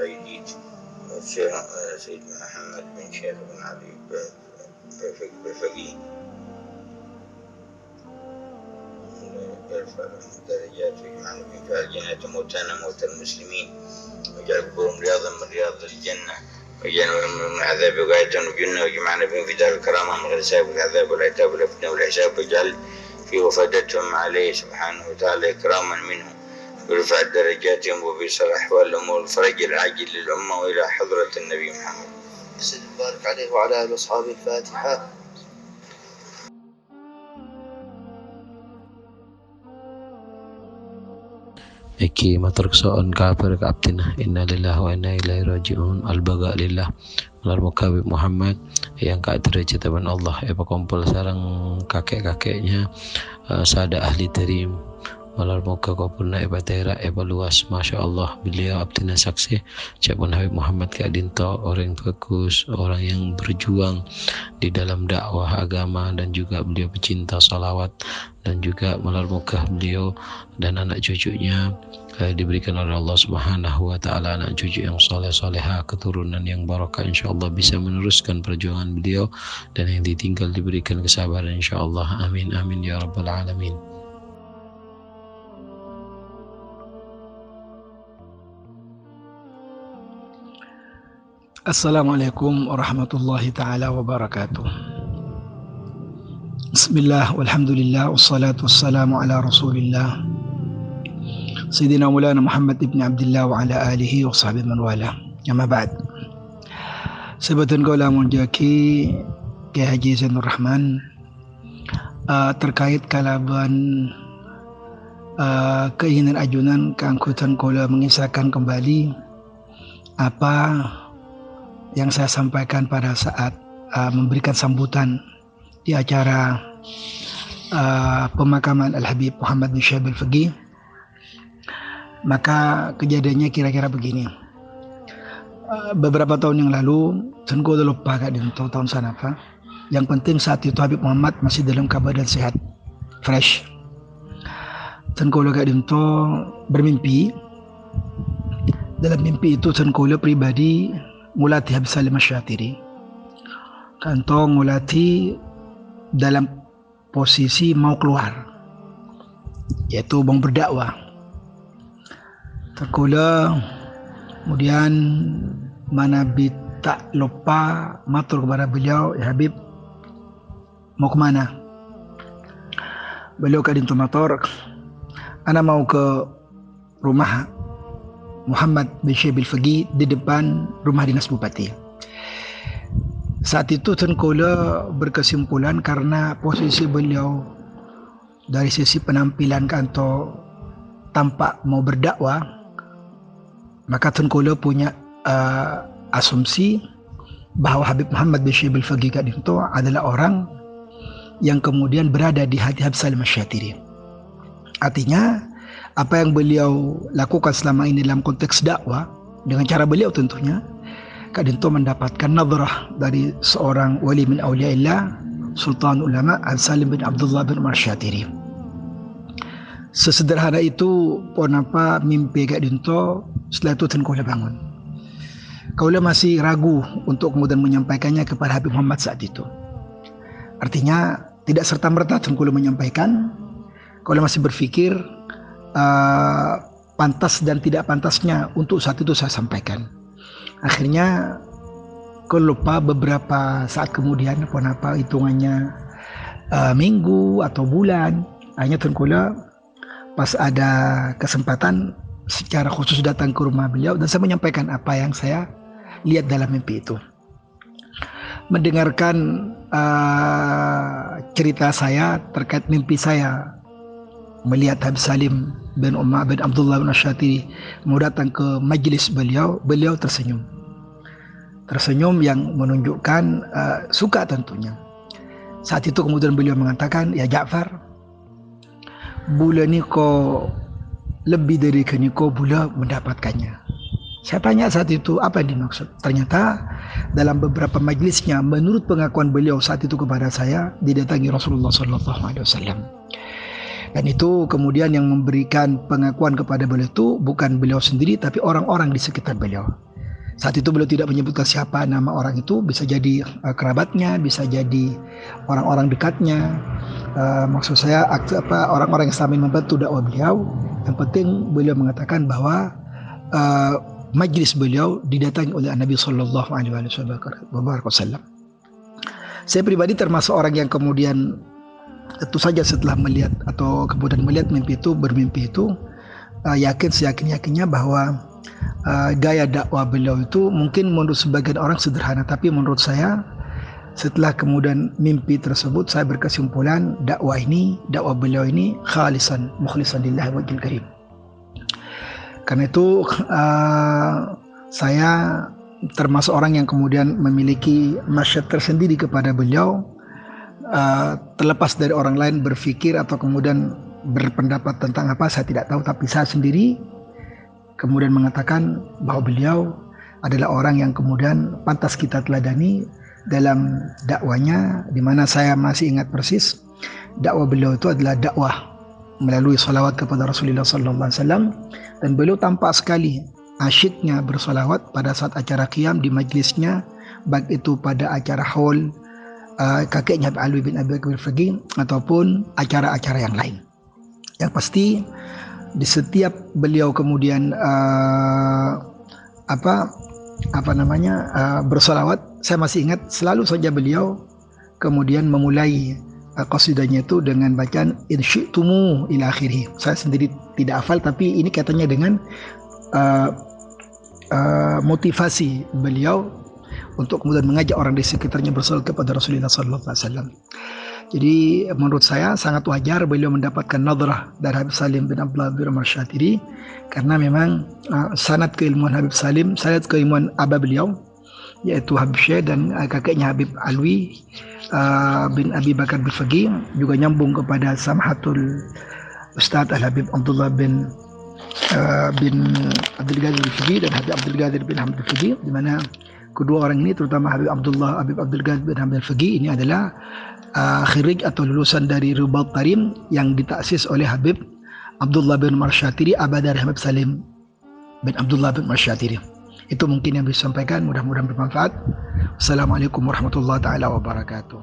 العيديد والشيخ سيدنا محمد بن شيخ بن علي بالفقيه يرفع لهم الدرجات ويجمعنا بهم في الجنة موتانا موتى المسلمين ويجعل قبورهم رياضا من رياض الجنة ويجعلنا من عذاب غاية وجنة ويجمعنا بهم في دار الكرامة من غير حساب والعذاب والعتاب والفتنة والحساب ويجعل في وفدتهم عليه سبحانه وتعالى إكراما منه ويرفع درجاتهم وبيصل أحوال الأمور الفرج العاجل للأمة وإلى حضرة النبي محمد بسم بارك عليه وعلى آله وأصحابه. الفاتحة. Iki matur kesoon kabar ka abdina inna lillahi wa inna ilaihi raji'un al-baga lillah ular muka Muhammad yang ka derajat ban Allah kumpul sareng kakek-kakeknya sada ahli tarim ular muka kopurna daerah luas masya Allah beliau abdina saksi Syekh Habib Muhammad ka dinto orang bagus orang yang berjuang di dalam dakwah agama dan juga beliau pecinta salawat dan juga melalui muka beliau dan anak cucunya diberikan oleh Allah Subhanahu wa taala anak cucu yang saleh-salehah, keturunan yang barakah insyaallah bisa meneruskan perjuangan beliau dan yang ditinggal diberikan kesabaran insyaallah. Amin amin ya rabbal alamin. Assalamualaikum warahmatullahi taala wabarakatuh. Bismillah walhamdulillah wassalatu wassalamu ala Rasulillah Sayyidina Maulana Muhammad ibn Abdullah wa ala alihi wa sahbihi man wala. Amma ba'd. Sebatan kau lamun jaki Kiai Haji Zainur Rahman terkait kalaban keinginan ajunan keangkutan kola mengisahkan kembali apa yang saya sampaikan pada saat memberikan sambutan di acara pemakaman Al-Habib Muhammad bin Syekh Al-Faqih. Maka kejadiannya kira-kira begini. Beberapa tahun yang lalu, saya udah lupa kak di tahun sana apa. Yang penting saat itu Habib Muhammad masih dalam keadaan sehat, fresh. Saya udah kak di bermimpi. Dalam mimpi itu saya udah pribadi ngulati Habib Salim Asy-Syatiri. Kantong ngulati dalam posisi mau keluar, yaitu mau berdakwah. Terkula kemudian mana tak lupa matur kepada beliau, ya Habib mau kemana? Beliau kadintu matur, ana mau ke rumah Muhammad bin Syekh Al-Faqih di depan rumah dinas bupati. Saat itu Tengkola berkesimpulan karena posisi beliau dari sisi penampilan kanto tampak mau berdakwah, maka Tengkola punya asumsi bahwa Habib Muhammad bin Syekh Al-Faqih itu adalah orang yang kemudian berada di hati Habib Salim Asy-Syatiri. Artinya apa yang beliau lakukan selama ini dalam konteks dakwah dengan cara beliau tentunya kadinto mendapatkan nadrah dari seorang wali min auliyaillah Sultan Ulama Al-Salim bin Abdullah bin Asy-Syatiri. Sesederhana itu ponapa mimpi kadinto. Setelah itu Tengkola bangun. Kaulah masih ragu untuk kemudian menyampaikannya kepada Habib Muhammad saat itu. Artinya tidak serta-merta Tengkola menyampaikan. Kaulah masih berpikir pantas dan tidak pantasnya untuk saat itu saya sampaikan. Akhirnya kau lupa beberapa saat kemudian ponapa hitungannya minggu atau bulan. Hanya Tengkola pas ada kesempatan secara khusus datang ke rumah beliau dan saya menyampaikan apa yang saya lihat dalam mimpi itu. Mendengarkan cerita saya terkait mimpi saya melihat Habib Salim bin Umar bin Abdullah bin Asy-Syatiri mau datang ke majlis beliau tersenyum. Tersenyum yang menunjukkan suka tentunya. Saat itu kemudian beliau mengatakan, "Ya Ja'far, bulan ini kau lebih dari keniko pula mendapatkannya." Saya tanya saat itu apa yang dimaksud. Ternyata dalam beberapa majlisnya menurut pengakuan beliau saat itu kepada saya didatangi Rasulullah SAW. Dan itu kemudian yang memberikan pengakuan kepada beliau itu bukan beliau sendiri tapi orang-orang di sekitar beliau. Saat itu beliau tidak menyebutkan siapa nama orang itu, bisa jadi kerabatnya, bisa jadi orang-orang dekatnya. Maksud saya orang-orang yang selama ini membantu dakwah beliau. Yang penting beliau mengatakan bahwa majlis beliau didatangi oleh Nabi Sallallahu Alaihi Wasallam. Saya pribadi termasuk orang yang kemudian tentu saja setelah melihat atau kemudian melihat bermimpi itu seyakin-yakinnya bahwa gaya dakwah beliau itu mungkin menurut sebagian orang sederhana, tapi menurut saya setelah kemudian mimpi tersebut saya berkesimpulan dakwah beliau ini khalisan mukhlisan lillahi wajhil karim. Karena itu saya termasuk orang yang kemudian memiliki masyad tersendiri kepada beliau, terlepas dari orang lain berpikir atau kemudian berpendapat tentang apa saya tidak tahu, tapi saya sendiri kemudian mengatakan bahwa beliau adalah orang yang kemudian pantas kita teladani dalam dakwanya, di mana saya masih ingat persis dakwah beliau itu adalah dakwah melalui salawat kepada Rasulullah Sallallahu Alaihi Wasallam, dan beliau tampak sekali asyiknya bersalawat pada saat acara qiyam di majlisnya, baik itu pada acara haul kakeknya Alwi bin Abi Bakar Al-Faqih ataupun acara-acara yang lain. Yang pasti di setiap beliau kemudian bersolawat, saya masih ingat selalu saja beliau kemudian memulai qasidahnya itu dengan bacaan in syi'tumu ila akhirih. Saya sendiri tidak hafal, tapi ini kaitannya dengan motivasi beliau untuk kemudian mengajak orang di sekitarnya bersolawat kepada Rasulullah Sallallahu Alaihi Wasallam. Jadi menurut saya sangat wajar beliau mendapatkan nadrah dari Habib Salim bin Abdullah bin Umar Syatiri, karena memang sanad keilmuan Habib Salim, sanad keilmuan abah beliau yaitu Habib Syekh dan kakeknya Habib Alwi bin Abi Bakar Al-Faqih juga nyambung kepada Samhatul Ustaz Al-Habib Abdullah bin Abdul Qadir Al-Faqih dan Habib Abdul Qadir bin Hamid Al-Faqih, di mana kedua orang ini terutama Habib Abdul Qadir bin Hamid Al-Faqih ini adalah khirij atau lulusan dari Ribaut Tarim yang ditaksis oleh Habib Abdullah bin Umar Syatiri, abah dari Habib Salim bin Abdullah bin Umar Syatiri. Itu mungkin yang bisa disampaikan, mudah-mudahan bermanfaat. Assalamualaikum warahmatullahi taala wabarakatuh.